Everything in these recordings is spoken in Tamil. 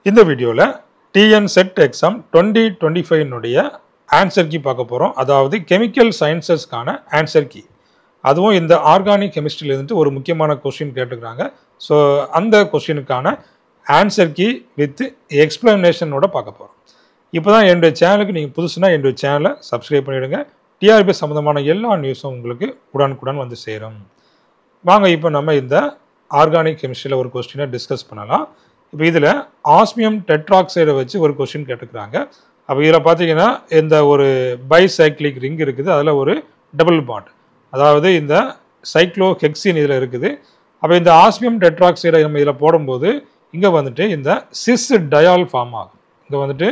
இந்த வீடியோவில் TN SET exam 2025 answer key பார்க்க போகிறோம். அதாவது கெமிக்கல் சயின்சஸ்க்கான ஆன்சர் கீ. அதுவும் இந்த ஆர்கானிக் கெமிஸ்ட்ரியிலேருந்து ஒரு முக்கியமான கொஸ்டின் கேட்டுக்கிறாங்க. ஸோ அந்த கொஸ்டினுக்கான ஆன்சர் கீ வித் எக்ஸ்பிளனேஷனோட பார்க்க போகிறோம். இப்போ தான் என்னுடைய சேனலுக்கு நீங்கள் புதுசுனா என்னுடைய சேனலை சப்ஸ்கிரைப் பண்ணிவிடுங்க. டிஆர்பி சம்மந்தமான எல்லா நியூஸும் உங்களுக்கு உடனுக்குடன் வந்து சேரும். வாங்க இப்போ நம்ம இந்த ஆர்கானிக் கெமிஸ்ட்ரியில் ஒரு கொஸ்டினை டிஸ்கஸ் பண்ணலாம். இப்போ இதில் ஆஸ்மியம் டெட்ராக்சைடை வச்சு ஒரு கொஸ்டின் கேட்டுக்கிறாங்க. அப்போ இதில் பார்த்தீங்கன்னா இந்த ஒரு பைசைக்ளிக் ரிங் இருக்குது, அதில் ஒரு டபுள் பாண்ட், அதாவது இந்த சைக்ளோஹெக்சின் இதில் இருக்குது. அப்போ இந்த ஆஸ்மியம் டெட்ராக்சைடை நம்ம இதில் போடும்போது இங்கே வந்துட்டு இந்த சிஸ் டயால் ஃபார்ம் ஆகும். இங்கே வந்துட்டு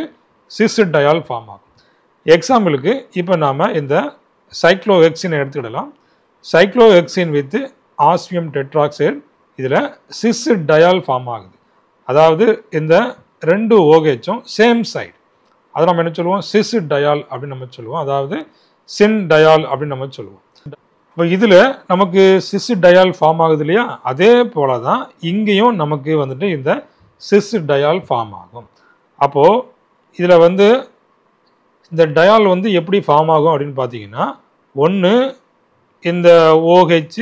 சிஸ் டயால் ஃபார்ம் ஆகும். எக்ஸாம்பிளுக்கு இப்போ நாம் இந்த சைக்ளோஹெக்சினை எடுத்துக்கிடலாம். சைக்ளோஹெக்சின் வித் ஆஸ்மியம் டெட்ராக்சைடு இதில் சிஸ் டயால் ஃபார்ம் ஆகுது. அதாவது இந்த ரெண்டு ஓகேச்சும் சேம் சைடு, அதை நம்ம என்ன சொல்லுவோம், சிஸ் டயால் அப்படின்னு நம்ம சொல்லுவோம். அதாவது சின் டயால் அப்படின்னு நம்ம சொல்லுவோம். இப்போ இதில் நமக்கு சிஸ் டயால் ஃபார்ம் ஆகுது இல்லையா, அதே போல தான் இங்கேயும் நமக்கு வந்துட்டு இந்த சிஸ் டயால் ஃபார்ம் ஆகும். அப்போது இதில் வந்து இந்த டயால் வந்து எப்படி ஃபார்ம் ஆகும் அப்படின்னு பார்த்தீங்கன்னா, ஒன்று இந்த OH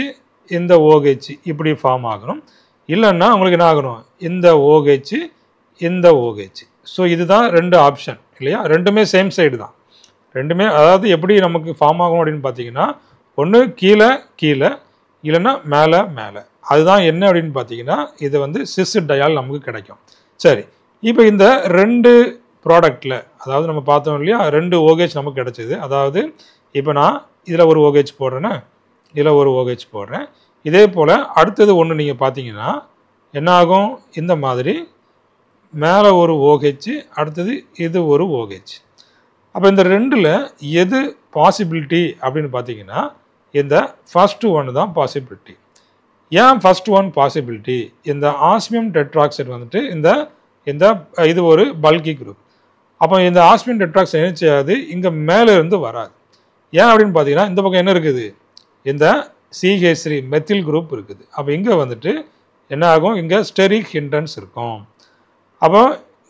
இந்த OH இப்படி ஃபார்ம் ஆகணும், இல்லைன்னா உங்களுக்கு என்ன ஆகணும், இந்த OH இந்த OH. ஸோ இதுதான் ரெண்டு ஆப்ஷன் இல்லையா, ரெண்டுமே சேம் சைடு தான் ரெண்டுமே. அதாவது எப்படி நமக்கு ஃபார்ம் ஆகும் அப்படின்னு பார்த்தீங்கன்னா, ஒன்று கீழே கீழே இல்லைன்னா மேலே மேலே. அதுதான் என்ன அப்படின்னு பார்த்தீங்கன்னா, இது வந்து சிஸ் டயால் நமக்கு கிடைக்கும். சரி, இப்போ இந்த ரெண்டு ப்ராடக்டில், அதாவது நம்ம பார்த்தோம் இல்லையா, ரெண்டு OH நமக்கு கிடைச்சிது. அதாவது இப்போ நான் இதில் ஒரு OH போடுறேன்னா, இதில் ஒரு OH போடுறேன். இதே போல் அடுத்தது ஒன்று நீங்கள் பார்த்தீங்கன்னா என்ன ஆகும், இந்த மாதிரி மேலே ஒரு OH, அடுத்தது இது ஒரு OH. அப்போ இந்த ரெண்டில் எது பாசிபிலிட்டி அப்படின்னு பார்த்தீங்கன்னா, இந்த ஃபஸ்ட்டு ஒன்று தான் பாசிபிலிட்டி. ஏன் ஃபஸ்ட் ஒன் பாசிபிலிட்டி, இந்த ஆஸ்மியம் டெட்ராக்சைடு வந்துட்டு இந்த இந்த இது ஒரு பல்கி குரூப். அப்போ இந்த ஆஸ்மியம் டெட்ராக்சைடு என்ன செய்யாது, இங்கே மேலே இருந்து வராது. ஏன் அப்படின்னு பார்த்தீங்கன்னா, இந்த பக்கம் என்ன இருக்குது, இந்த CH3 மெத்தில் குரூப் இருக்குது. அப்போ இங்கே வந்துட்டு என்ன ஆகும், இங்கே ஸ்டெரிக் ஹிண்டன்ஸ் இருக்கும். அப்போ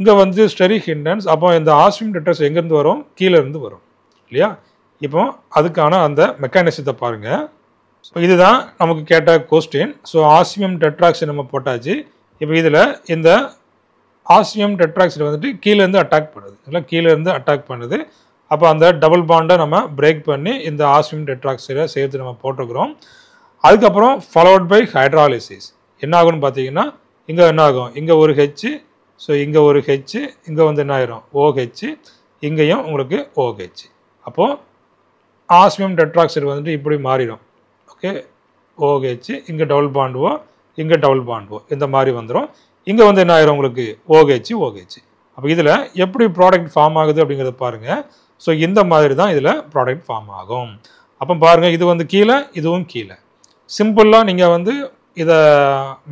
இங்கே வந்து ஸ்டெரிக் ஹிண்டன்ஸ், அப்போ இந்த ஆஸ்மியம் டெட்ராக்சைடு எங்கேருந்து வரும், கீழே இருந்து வரும் இல்லையா. இப்போ அதுக்கான அந்த மெக்கானிசத்தை பாருங்கள். ஸோ இதுதான் நமக்கு கேட்ட கொஸ்டின். ஸோ ஆஸ்மியம் டெட்ராக்சைடு நம்ம போட்டாச்சு. இப்போ இதில் இந்த ஆஸ்மியம் டெட்ராக்சைடு வந்துட்டு கீழேருந்து அட்டாக் பண்ணுது, இல்லை கீழேருந்து அட்டாக் பண்ணுது. அப்போ அந்த டபுள் பாண்டை நம்ம பிரேக் பண்ணி இந்த ஆஸ்மியம் டெட்ராக்சைடை சேர்த்து நம்ம போட்டுக்கிறோம். அதுக்கப்புறம் ஃபாலோட் பை ஹைட்ராலிசிஸ் என்ன ஆகும்னு பார்த்தீங்கன்னா, இங்கே என்ன ஆகும், இங்கே ஒரு H, ஸோ இங்கே ஒரு H, இங்கே வந்து என்ன ஆயிரும் OH, இங்கேயும் உங்களுக்கு OH. அப்போது ஆஸ்மியம் டெட்ராக்சைடு வந்துட்டு இப்படி மாறிடும். ஓகே, OH இங்கே டபுள் பாண்டுவோ, இங்கே டபுள் பாண்டுவோ, இந்த மாதிரி வந்துடும். இங்கே வந்து என்ன ஆயிரும் உங்களுக்கு OH. அப்போ இதில் எப்படி ப்ராடக்ட் ஃபார்ம் ஆகுது அப்படிங்கிறத பாருங்கள். ஸோ இந்த மாதிரி தான் இதில் ப்ராடக்ட் ஃபார்ம் ஆகும். அப்போ பாருங்கள், இது வந்து கீழே, இதுவும் கீழே. சிம்பிளாக நீங்கள் வந்து இதை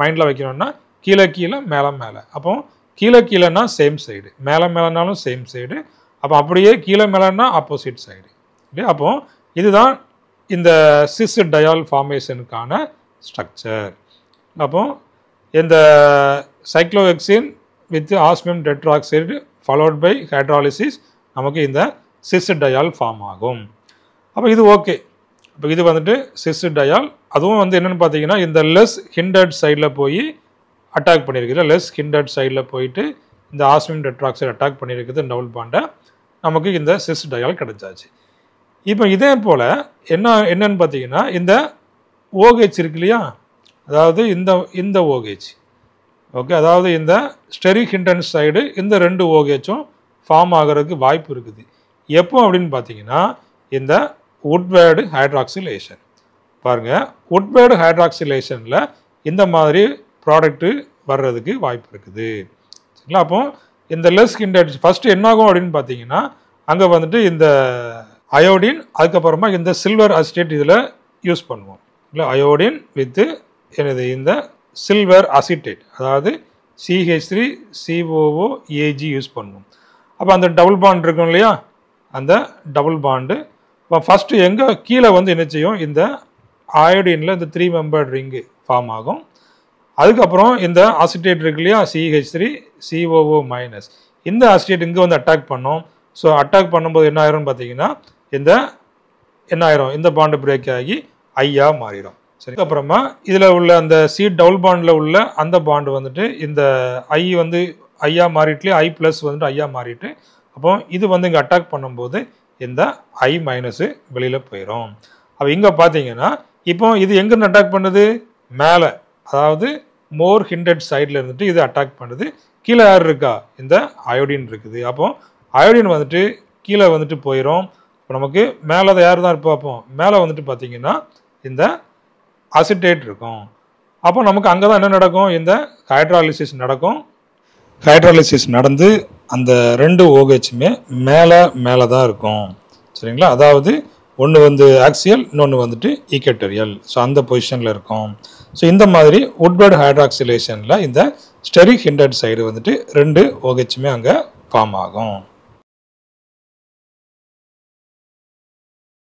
மைண்டில் வைக்கணும்னா கீழே கீழே மேலே மேலே. அப்போ கீழே கீழேனா சேம் சைடு, மேலே மேலேனாலும் சேம் சைடு. அப்போ அப்படியே கீழே மேலேனா ஆப்போசிட் சைடு இல்லையா. அப்போ இதுதான் இந்த சிஸ் டயால் ஃபார்மேஷனுக்கான ஸ்ட்ரக்சர். அப்போ இந்த cyclohexene with osmium tetroxide followed by hydrolysis நமக்கு இந்த சிஸ் டயால் ஃபார்ம் ஆகும். அப்போ இது ஓகே. இப்போ இது வந்துட்டு சிஸ் டயால். அதுவும் வந்து என்னென்னு பார்த்தீங்கன்னா, இந்த லெஸ் ஹிண்டட் சைடில் போய் அட்டாக் பண்ணியிருக்குது. லெஸ் ஹிண்டட் சைடில் போயிட்டு இந்த ஆஸ்மியம் டெட்ராக்சைடு அட்டாக் பண்ணியிருக்குது டபுள் பாண்டை, நமக்கு இந்த சிஸ் டயால் கிடைச்சாச்சு. இப்போ இதே போல் என்னன்னு பார்த்தீங்கன்னா, இந்த OH இருக்கு இல்லையா, அதாவது இந்த OH ஓகே, அதாவது இந்த ஸ்டெரிக் ஹிண்டன்ஸ் சைடு இந்த ரெண்டு OHம் ஃபார்ம் ஆகிறதுக்கு வாய்ப்பு இருக்குது. எப்போ அப்படின்னு பார்த்தீங்கன்னா, இந்த உட்வேர்டு ஹைட்ராக்சிலேஷன் பாருங்கள். உட்வேர்டு ஹைட்ராக்சிலேஷனில் இந்த மாதிரி ப்ராடக்ட்டு வர்றதுக்கு வாய்ப்பு இருக்குது சரிங்களா. அப்போ இந்த லெஸ் ஹிண்டட் ஃபஸ்ட்டு என்னாகும் அப்படின்னு பார்த்தீங்கன்னா, அங்கே வந்துட்டு இந்த அயோடின், அதுக்கப்புறமா இந்த சில்வர் அசிட்டேட் இதில் யூஸ் பண்ணுவோம் இல்லை. அயோடின் வித்து எனது இந்த சில்வர் அசிட்டேட், அதாவது CH3COOAG யூஸ் பண்ணுவோம். அப்போ அந்த டபுள் பாண்ட் இருக்கும் இல்லையா, அந்த டபுள் பாண்டு இப்போ ஃபஸ்ட்டு எங்கே கீழே வந்து என்ன செய்யும், இந்த அயோடினில் இந்த 3 மெம்பர்ட் ரிங்கு ஃபார்ம் ஆகும். அதுக்கப்புறம் இந்த அசிட்டேட் இருக்கு இல்லையா, CH3 COO மைனஸ், இந்த அசிட்டேட் இங்கே வந்து அட்டாக் பண்ணோம். ஸோ அட்டாக் பண்ணும்போது என்ன ஆயிரும்னு பார்த்தீங்கன்னா இந்த என்ன ஆயிரும், இந்த பாண்டு பிரேக் ஆகி ஐயா மாறிடும். சரி, அப்புறமா இதில் உள்ள அந்த சி டபுள் பாண்டில் உள்ள அந்த பாண்டு வந்துட்டு இந்த ஐ வந்து ஐயா மாறிட்டு ஐ ப்ளஸ் வந்துட்டு ஐயா மாறிட்டு, அப்போ இது வந்து இங்கே அட்டாக் பண்ணும்போது இந்த ஐ மைனஸு வெளியில் போயிடும். அப்போ இங்கே பார்த்தீங்கன்னா இப்போ இது எங்கேருந்து அட்டாக் பண்ணுது, மேலே, அதாவது மோர் ஹிண்டட் சைடில் இருந்துட்டு இது அட்டாக் பண்ணுது. கீழே யார் இருக்கா, இந்த அயோடின் இருக்குது. அப்போ அயோடின் வந்துட்டு கீழே வந்துட்டு போயிடும். இப்போ நமக்கு மேலே அதை யார் தான் பார்ப்போம், மேலே வந்துட்டு பார்த்தீங்கன்னா இந்த அசிட்டேட் இருக்கும். அப்போ நமக்கு அங்கே தான் என்ன நடக்கும், இந்த ஹைட்ராலிசிஸ் நடக்கும். ஹைட்ராலிசிஸ் நடந்து அந்த 2 OHமே மேலே தான் இருக்கும். சரிங்களா, அதாவது ஒன்று வந்து ஆக்சியல், இன்னொன்று வந்துட்டு ஈக்வட்டோரியல். ஸோ அந்த பொசிஷனில் இருக்கும். ஸோ இந்த மாதிரி உட்வர்ட் ஹைட்ராக்சிலேஷனில் இந்த ஸ்டெரிக் ஹிண்டட் சைடு வந்துட்டு 2 OHமே அங்கே ஃபார்ம் ஆகும்.